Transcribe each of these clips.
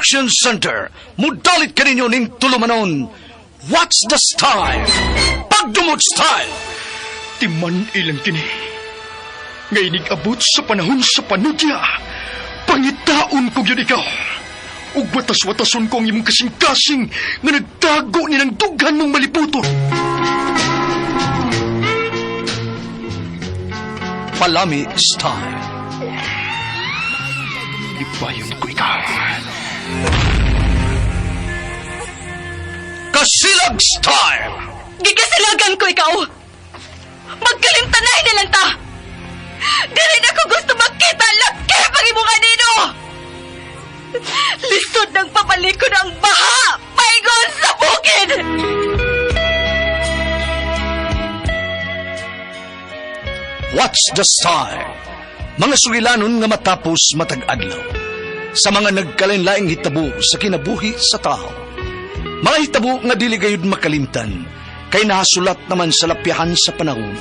Production Center. Mudalit ka ninyo ning tulumanon. What's the style? Pagdumot style. Timan ilang kini. Ngayon abot sa panahon sa panudya. Pangitaon ko yun ikaw. Ug watas-watason ko ang imong kasing-kasing nga nagtago ni ng dughan mong maliputon. Palami style. Ipayon ko ikaw. Kasilag style. Gigasilagan ko ikaw! Magkalimtanay na lang ta! Dili na ko gusto makita laki pag imo kanino! Lisod ng papalikod ang baha! Paigon sa bukid! What's the style? Mga sugilanon nga matapos matag-adlaw. Sa mga nagkalain-laing hitabo sa kinabuhi sa tao. Mga hitabo nga dili gayud makalimtan. Kay nahasulat naman sa lapyahan sa panahon.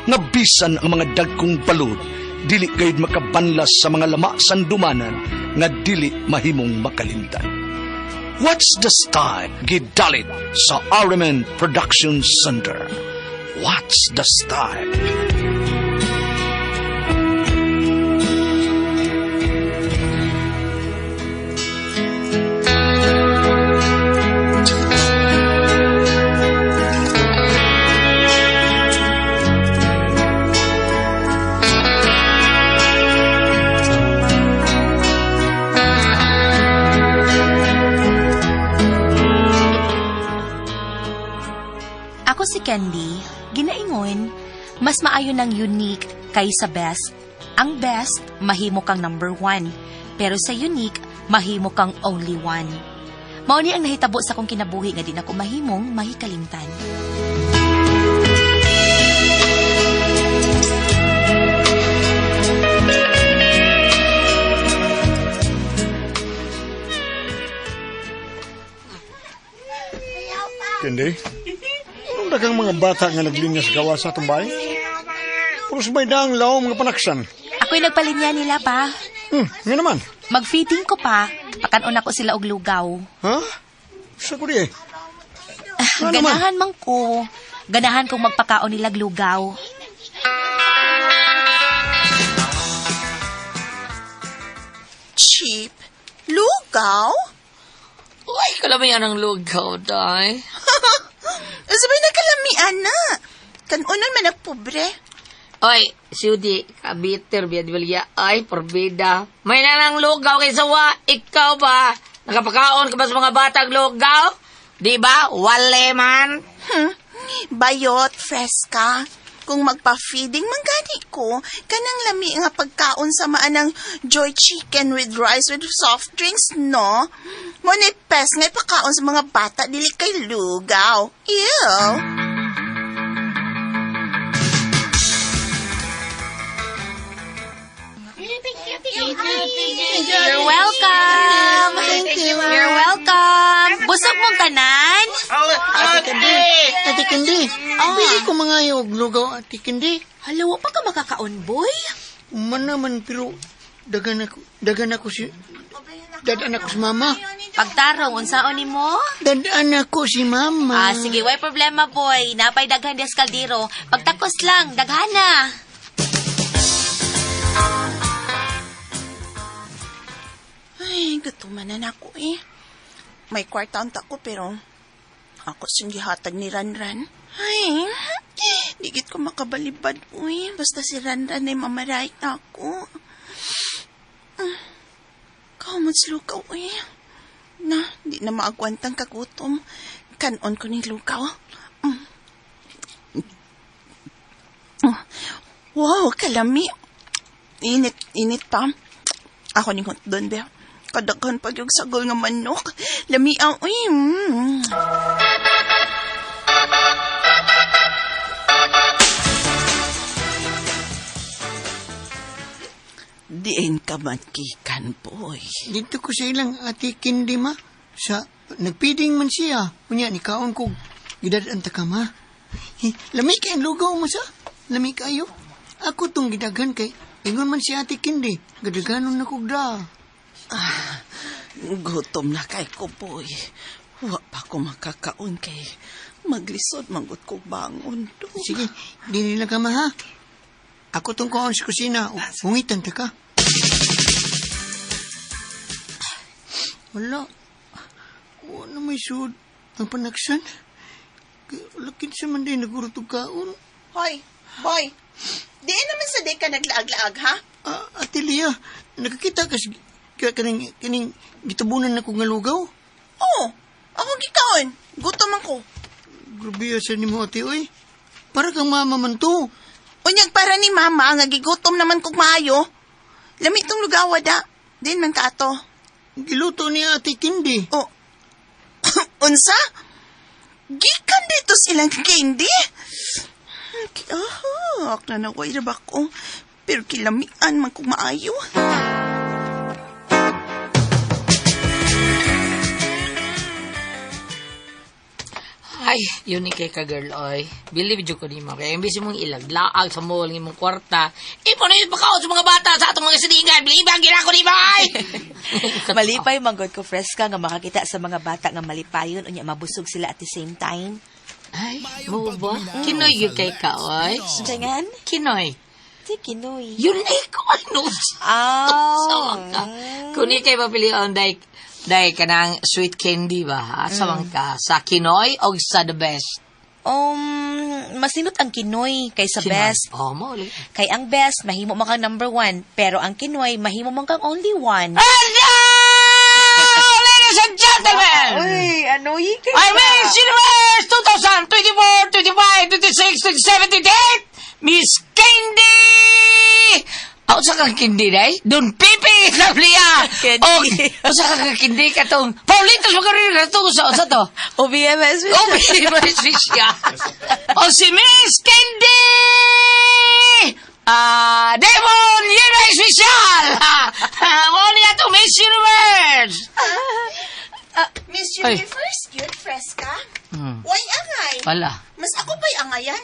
Nga bisan ang mga dagkong balod. Dili gayud makabanlas sa mga lama sandumanan. Nga dili mahimong makalimtan. What's the style? Gidalit sa Ariman Production Center. What's the style? Ako si Candy, ginaingon, mas maayo ng unique kaysa best. Ang best, mahimo kang number 1. Pero sa unique, mahimo kang only 1. Mao ni ang nahitabo sa kong kinabuhi nga di na ko mahimong mahikalimtan. Kendi, anong dagang mga bata nga naglinya sa gawa sa atong bahay? Puros may daang laom mga panaksan. Ako'y nagpalinya nila pa. Nga naman. Mag-feeding ko pa, pakanon ako sila og lugaw. Ha? Sa ko di eh. Nga naman. Ganahan man ko. Ganahan kong magpakaon nila og lugaw. Cheap? Lugaw? Uy, kalamian ang lugaw, day. Sabay na kalamian na. Kanunan man ang pobre. Oy, Sudi, kabiter, biyadwalya, ay, porbida. May nanang lugaw kay sawa, ikaw ba? Nakapakaon ka ba sa mga batang lugaw? Di ba? Wale man. Bayot, fresca. Kung magpa-feeding, manggani ko, kanang lami nga pagkaon sa maanang joy chicken with rice with soft drinks, no? Monipes nga pagkaon sa mga bata, dili kay lugaw. Ew! You're welcome! You're welcome! Busog mong tanan? Ate Kendi, bili ko mga yung lugaw, Ate Kendi. Halawa pa ka makakaon, boy? Man naman, pero dagan ako si mama. Pagtarong, unsaon ni mo? Dadaan ako si mama. Sige, way problema, boy. Napay daghan des kaldero. Pagtakos lang, daghana. Ay, gutuman na ako eh. May kwartaon ko pero ako siyang gihatag ni Ranran. Ay, digit ko makabalibad, uy. Basta si Ranran ay mamaray na ako. Kamot lukaw, uy. Na, di na maagwantang kagutom. Kanon ko ni lukaw. Wow, kalami. Init pa. Ako ni doon, be. Kadaghan pag yung sagol nga manok. Lami ang, uy. Diin ka man kikan, boy. Dito ko sa ilang Ate Kendi, ma. Nagpiding man siya. Kunya, ni kaon ko. Gidadaan ta ka, ma. Lami kay ang lugaw mo sa. Lami kayo. Ako tong gidagan kay ingon man si Ate Kendi. Gadaganon na kog da. Gutom na kay ko, boy. Wa pa ko makakaon kay maglisod manggut ko bangon do. Sige, di nila ka ma, ha? Ako tong kaon sa kusina. Hungitan ta ka. Wala. Wala may sud. Ang panaksan. Lakin sa man din nagurutog kaon. Hoy, boy. Di naman sa day ka naglaag-laag, ha? Ate Lia, nakakita ka kaning gitabunan na ko nga lugaw? Oo, ako gikaon. Gutom ako. Grabe sa ni mo, ate, oy. Para kang mama man to. Unyag para ni mama, nga gigutom naman kong maayo. Lamit tong lugawa da. Din man ka ato. Giluto ni ate Kindi. Oh. Unsa? Gikan dito silang candy? Ak na naway na ba ko? Pero kilamian man kong maayo. Ay, yun ni kay ka girl, oy. Believe jo ko ni mo. Kaya imbis mong ilaglaag sa mall ng mong kwarta, ipo na yung bakaw sa mga bata sa atong mga siningan. Believe ang ginako ni mo, ay! Malipay manggod ko, Fresca, nga makakita sa mga bata nga malipayon unya mabusog sila at the same time. Ay, mo ba? Kinoy yun kay ka, oy. Jangan? Kinoy. Di kinoy. Yun ay ko, ano? Sawang ka. Kung ni kay papilion, dahil ka ng sweet candy ba, ha? Sawang ka. Sa kinoy o sa the best? Masinot ang kinoy kaysa Kinoy. best. Oh, mo ulit. Kay ang best, mahimo man kang number 1. Pero ang kinoy, mahimo man kang only 1. Hello! Ladies and gentlemen! Uy, ano yung kay I Miss Universe 2024, 25, 26, 27, 28, Miss Candy! Ako sa kang kindi, day? Doon pipi, Lia! Candy. O sa kang kindi ka itong Paulitos magarin ka itong sa to. OBMS. O, Miss siya. O si Miss Candy! Devon Universe Special! Mo niya itong Miss Universe! Miss Ay. Universe, cute Fresca. Hmm. Why angay? Wala. Mas ako pa'y angayan.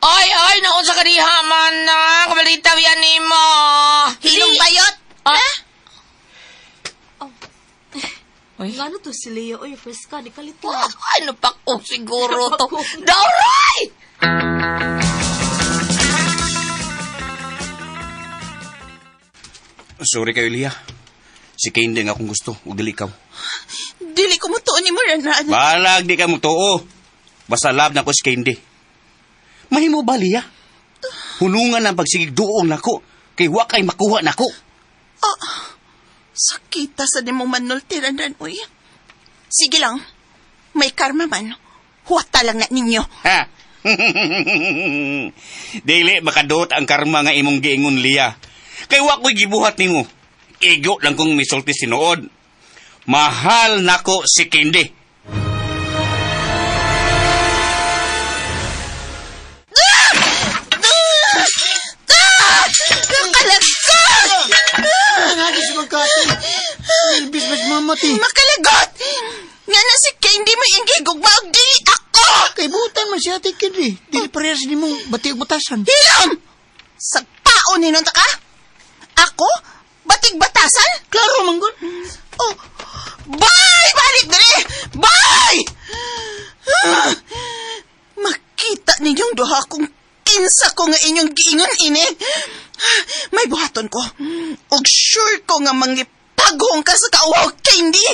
Ay, naon sa kadihaman na. Kabalitaw yan ni mo. Hilong bayot? Ah? Uy. Ano to si Leo? Uy, Fresca, di kalit Ay, napako siguro to. Dauray! Sorry kayo, Lia. Si Candy nga akong gusto. Huwag dili ikaw. Dili ko mo tuon ni mo, Ranan. Balag di ka mo too. Basta love na ko si Candy. Mahimo ba, Lia? Hulungan ang pagsigig doong nako. Kay wa kay makuha nako. Sakita sa di mo manulti, Ranan, uy. Sige lang. May karma man. Huwata lang na ninyo. Ha? Dili makadot ang karma nga imong giingon, Lia. Kay wa ko'y gibuhat nimo. Igo lang kong misulti sinuod. Mahal nako si Candy. Nangagis sa magkatay. Nilbis mas mamati. Makalagot! Nga na si Candy mo yung gigugma og dili ako! Kay butan man si ate Kindi. Dili parehas ni mong batig-batasan. Hilam! Sa taon hinunta ka? Ako? Batig batasan? Klaro, manggol. Oh, bye! Balik dali! Bye! Makita ninyong duha kung kinsa ko nga inyong giingon ini. May buhaton ko. Og sure ko nga manglipagong ka sa kauwaw, Candy.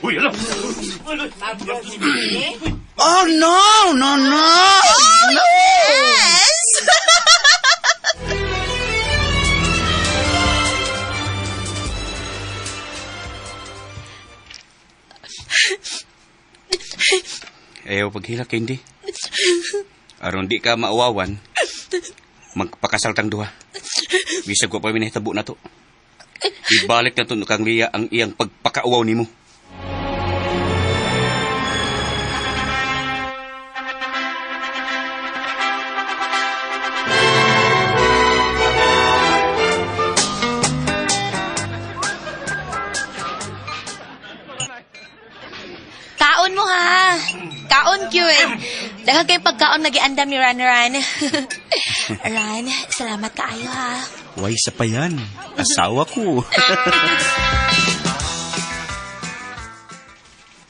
Uy, alam! Oh, no! No, no! Oh, yes! Ayaw paghila, Candy. Aron di ka maawawan, magpakasal tang duha. Bisag ko pa minahitabo na to. Ibalik na to kang Lia ang iyang pagpakauwaw nimo. Daghang kay pagkaon nagiandam ni Ran. Ran, salamat kaayo ha. Way sa pa yan. Asawa ko.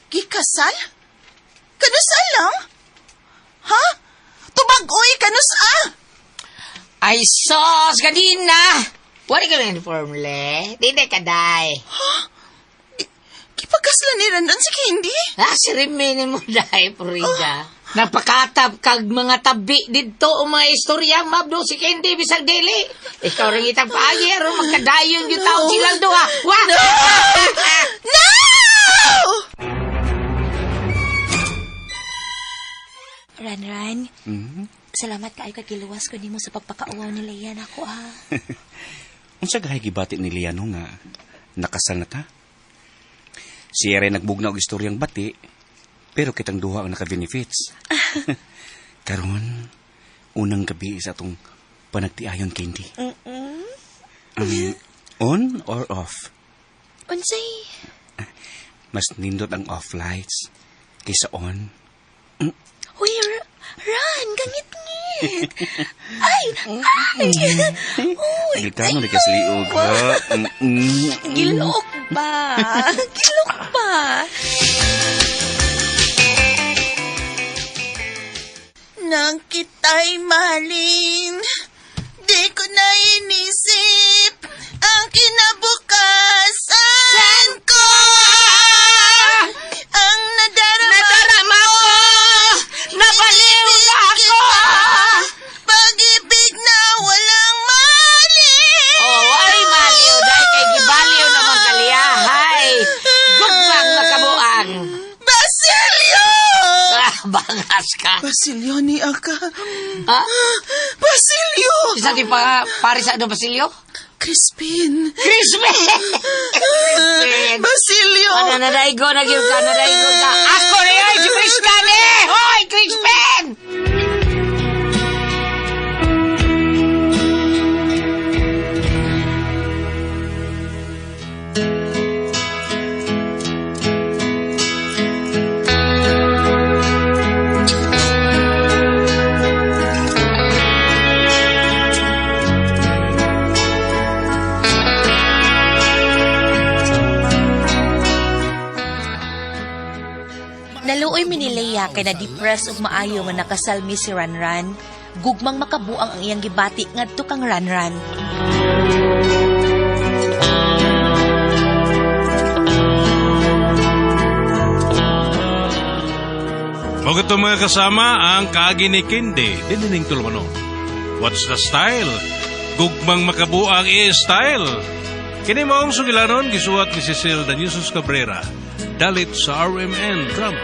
Gikasal? Kanusal lang? Ha? Tubag-oy, kanusa? Ay, sos, kanina! Wala ka lang inform, le. Di na kaday. Kipagkasla ni Randan si Candy? Si Rimini mo dahi, Purida. Nagpakatab kag mga tabi dito o mga istorya, mabdo si Candy bisag dili. Ikaw rin itang paagi, aron magkadayon yung tao silang duha. Wah! No! Ran, salamat kaayo kay giluwas ko nimo sa pagpakauaw ni Leia nako ha. Unsa gahay gibati ni Liano nga nakasal na ta? Siya rin nagbugna og istoryang bati, pero kitang duha ang naka-benefits. Karon, unang gabi sa atong panagtiayon, Candy. On or off? Unsay? Mas nindot ang off lights kaysa on. Uy, Ran, gangit-ngit. Ay! Uy, Gitano, likas liog. Gilok ba? Gilok ba? Nang kita'y mahalin, di ko na inisip ang kinabukasan ko. Ang nadarama ko, Nabaliw na ako! pag-ibig na walang mali. Ay, maliw dahil kay gibaliw na mga kaliyahay. Gugmang nakabuang. Basilio! Bangas ka. Basilio ni Aka. Ha? Basilio! Isa di pa pare sa ano, Basilio? Crispin! Crispin! Basilio! Ano, nadaigo ka. Ako na yan, si Crispin eh! Hoy, Crispin! Naluoy mi ni Leia kay na-depress ug maayo man nakasal mi si Ranran. Gugmang makabuang ang iyang gibati ngadto kang Ranran. O ito mga kasama, ang kaagi ni Candy, dinining tulumanon. What's the style? Gugmang makabuang i-style. Kini maong sugilanon, gisuwat ni Cecil Daniusos Cabrera. Dalit sa RMN Drama.